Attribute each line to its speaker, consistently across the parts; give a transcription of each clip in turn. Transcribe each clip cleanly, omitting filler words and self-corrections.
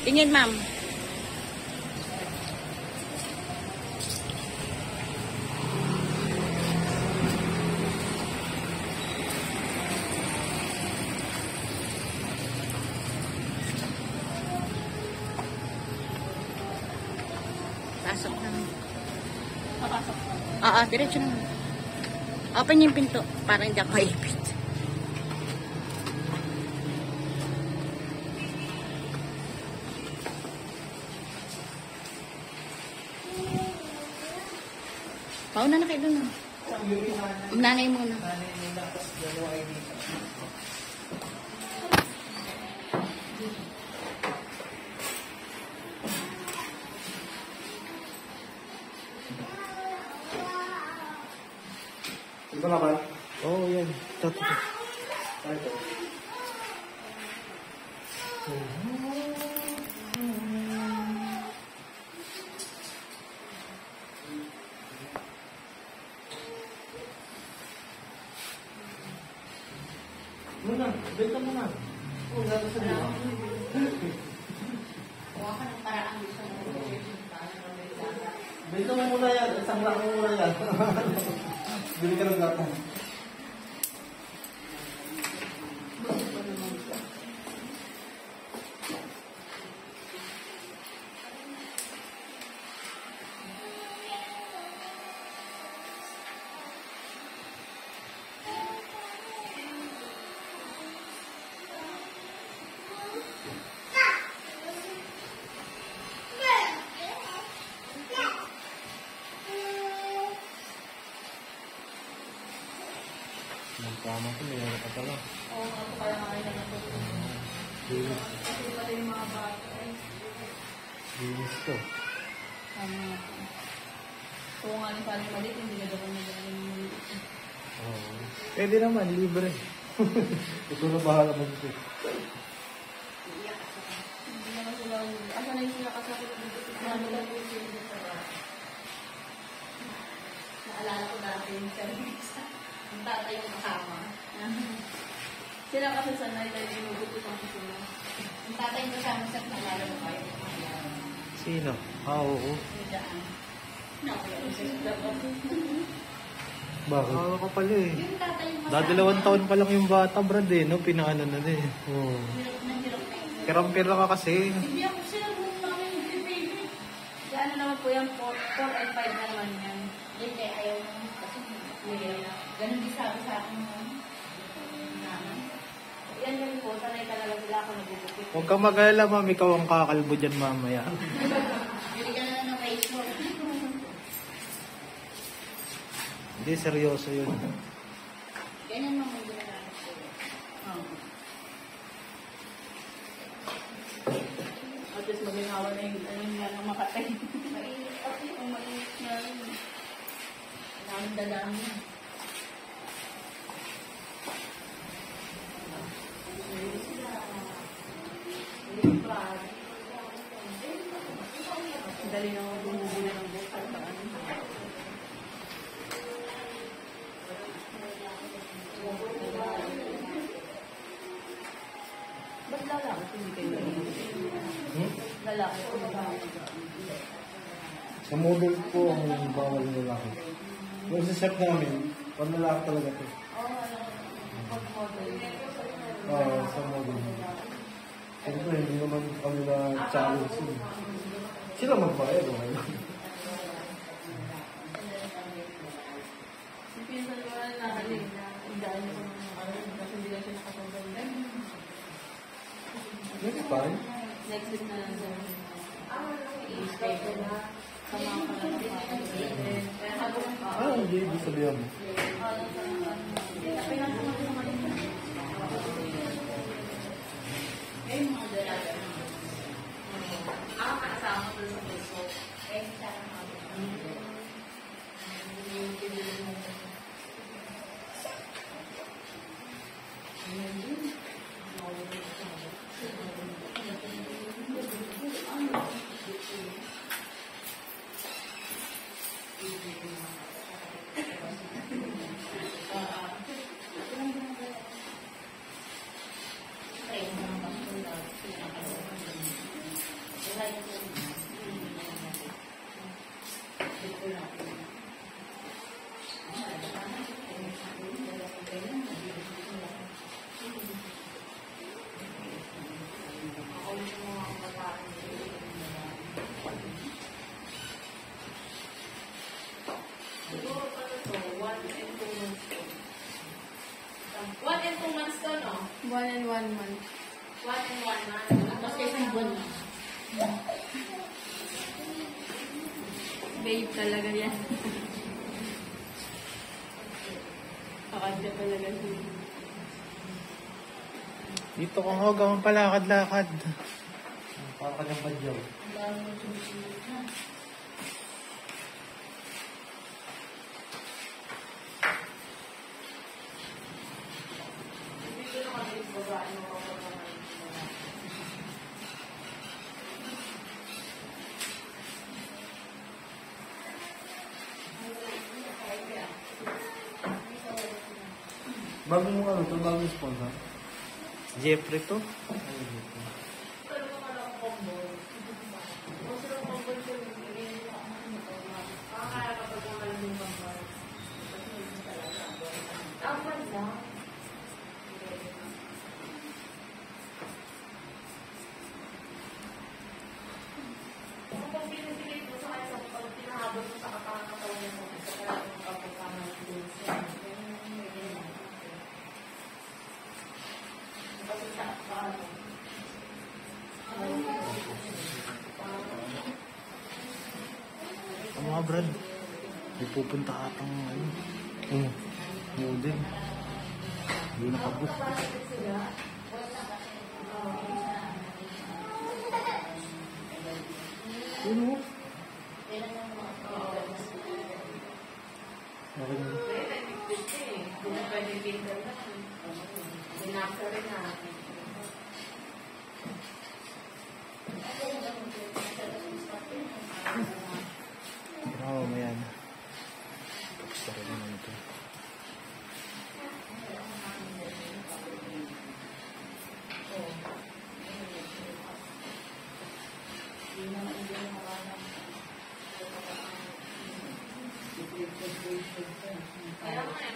Speaker 1: Tingin, ma'am. Pasok na.
Speaker 2: Papasok.
Speaker 1: Oo, diretso na. Open yung pinto para hindi ako maipit. Pauna na kayo dun. Nanay muna.
Speaker 3: Ito na ba?
Speaker 4: Oo, yan. Ito.
Speaker 3: Ito. Muna, benta mo na. Oo, gano'n sa diba?
Speaker 2: Huwag ka ng paraan gusto mo.
Speaker 3: Benta mo muna yan. Isang lang mo muna yan. Bili ka ng gata.
Speaker 4: Ang tama ko, may ka pala.
Speaker 2: Oo, ako kaya nga rin na
Speaker 4: Linis.
Speaker 2: kasi pala yung mga bata.
Speaker 4: Linis to.
Speaker 2: Tama nga po. Kung nga ni Paling Malit, hindi na daw nila yung maliit.
Speaker 4: Oo. Pwede naman, libre. Ito na bahala mo dito.
Speaker 2: Hindi naman sila huli. Asa na yung sila kasama dito? Naalala ko dati yung service. Ang tatay yung kasama. Sila kasi sanay dahil ginugutot ang sila. Ang tatay yung kasama sa naalala mo kayo.
Speaker 4: Sino? Oo.
Speaker 2: Yung daan. Nakuya ko sa sila.
Speaker 4: Bakit? Oo ka pala eh.
Speaker 2: Yung tatay yung kasama.
Speaker 4: Dadalawang taon pa lang yung bata, Brad eh, no? Pinaano na din. Oo.
Speaker 2: Hirap na hirap na yun.
Speaker 4: Piram-pira ka kasi.
Speaker 2: Hindi ako sila kung namin yung baby. Ano naman po yan, 4 and 5 na naman yan. Hindi kaya ayaw mo. Kasi ganun din sabi sa akin mo. Naman. Yan yun po, sanay talaga sila ako nagugupit.
Speaker 4: Huwag kang mag-alala, ma'am. Ikaw ang kakalbo dyan mamaya.
Speaker 2: Binigyan na lang ng face mo.
Speaker 4: Hindi, seryoso yun.
Speaker 2: Ganyan mo hindi na lang. At least maginawa na yung ano nga ng makatay. Mainit kasi kung mainit na rin. Daming dadami. Dali na ako bumubuli ng bukal pa ano. Ba't lalaki kung hindi kayo lalaki kung
Speaker 3: Sa model po ang bawal ng lalaki. Yung sa set namin, pag lalaki talaga ito. Oo, sa model. Siyempre, hindi naman kami na challenge yun. Sila magbayad, okay?
Speaker 2: yung pinsan ko na nakalin na indaan ko ng kasi hindi lang siya nakatanggal.
Speaker 3: Next time,
Speaker 2: Next week na lang siya. I-schedule na. Sama ko na lang pa. Kaya habang
Speaker 3: hindi, ibig sabihan mo.
Speaker 2: eh, mga dalaga na. Ako kasama ko sa puso. Eh, sana Babe talaga yan. Kakadya talaga siya.
Speaker 4: Dito ka ho, gawang palakad-lakad.
Speaker 3: Parang kanyang badyaw.
Speaker 2: Ang dami mo sumisilip na. Hindi ko na kami babae mo kapag
Speaker 3: Bagong ano to, bagong sponsor.
Speaker 4: Jeffrey to. Ang mga brad, may pupunta atang ano. Model. Hindi nakabook. Ano? Okay na. Oo, may ano. Tapos na rin naman ito.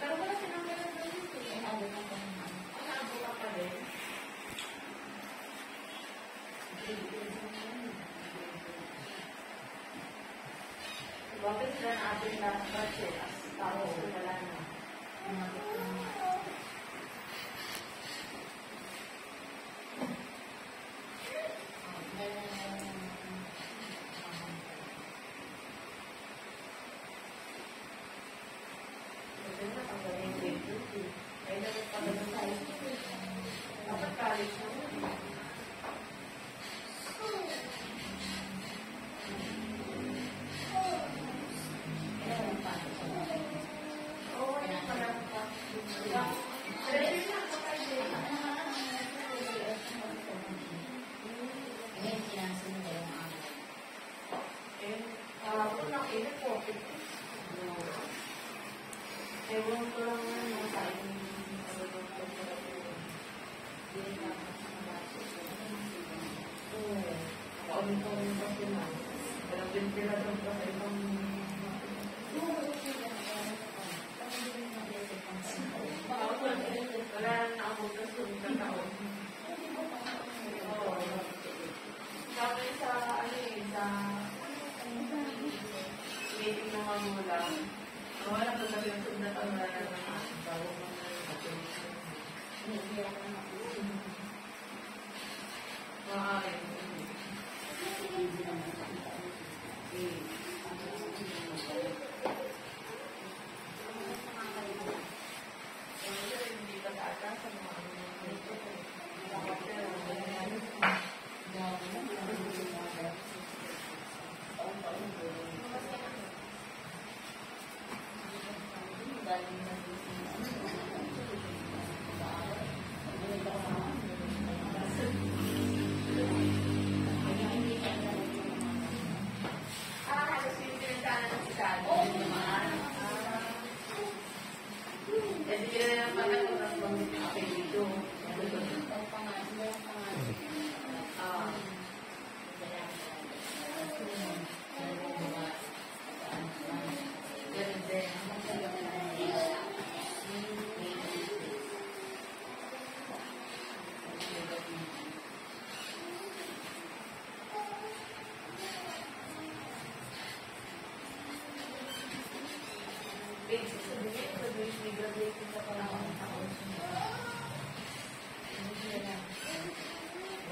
Speaker 2: pero wala silang meron doon dito. Ano ka pa rin? Bakit sila na ating last batch eh? Tao ko wala na. Ewan ko lang naman sa akin. Kami kasi na. Walang ventilador pa sa ibang... Wala na ako gusto ng taon. Sabi sa meeting ng mga mula. Wala po sabi yung sundatan wala na naman. Bago mo na yung kapitid. Maaari.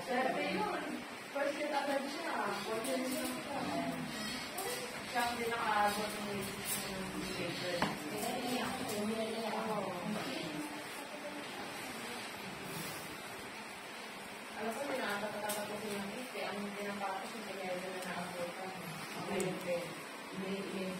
Speaker 2: Sabi yun, first year agad siya. hindi nakaabot ng paper. Alam ko, nakakatapusin ng iste. Ang pinapapos yung pinayado na nakabutan. Okay. Hindi.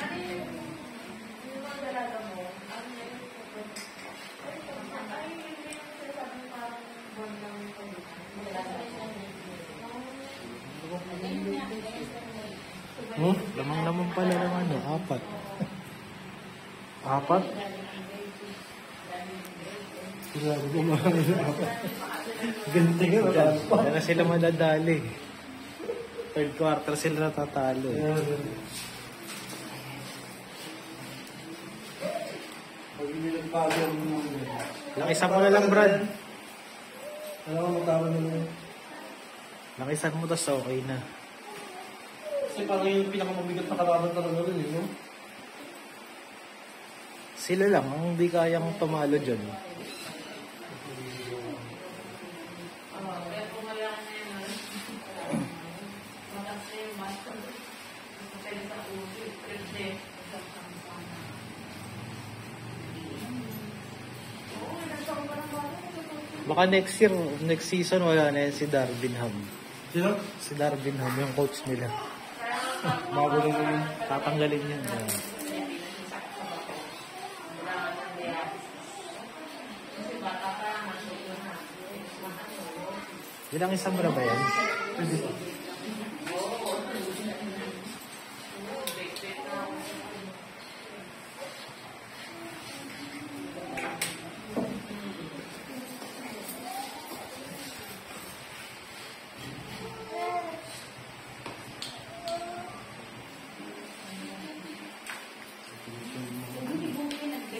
Speaker 2: Ano yung mga dalaga mo? Ano yung sinasabi mo parang buwan lang yung palitan?
Speaker 4: Lamang-lamang pala ng ano, 4. 4?
Speaker 3: Sila gumawa nila ako. Ganti nga,
Speaker 4: Diyan na sila madadali. Third quarter sila natatalo.
Speaker 3: Pag inilagpago ang mga.
Speaker 4: Lakisan mo na lang, Brad.
Speaker 3: Alam mo, matama nila.
Speaker 4: Lakisan mo, tas okay na.
Speaker 3: Kasi parang yung pinakamabigat na kalaban talaga rin, no?
Speaker 4: Sila lang ang hindi kayang tumalo dyan.
Speaker 2: Kaya pumalaan na yun. Mataas na yung master. Gusto kayo sa ulo. Prende. Oo, nagsawa pa ng bata.
Speaker 4: Baka next season, wala na yan si Darvin Ham.
Speaker 3: Sino?
Speaker 4: Si Darvin Ham, yung coach nila.
Speaker 3: Bago lang yun.
Speaker 4: Tatanggalin yun. Bilang isang mo na ba yan?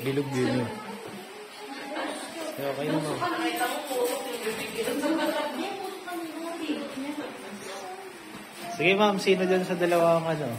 Speaker 4: Bilog yun. Okay naman. Sige ma'am, sino dyan sa dalawang ano?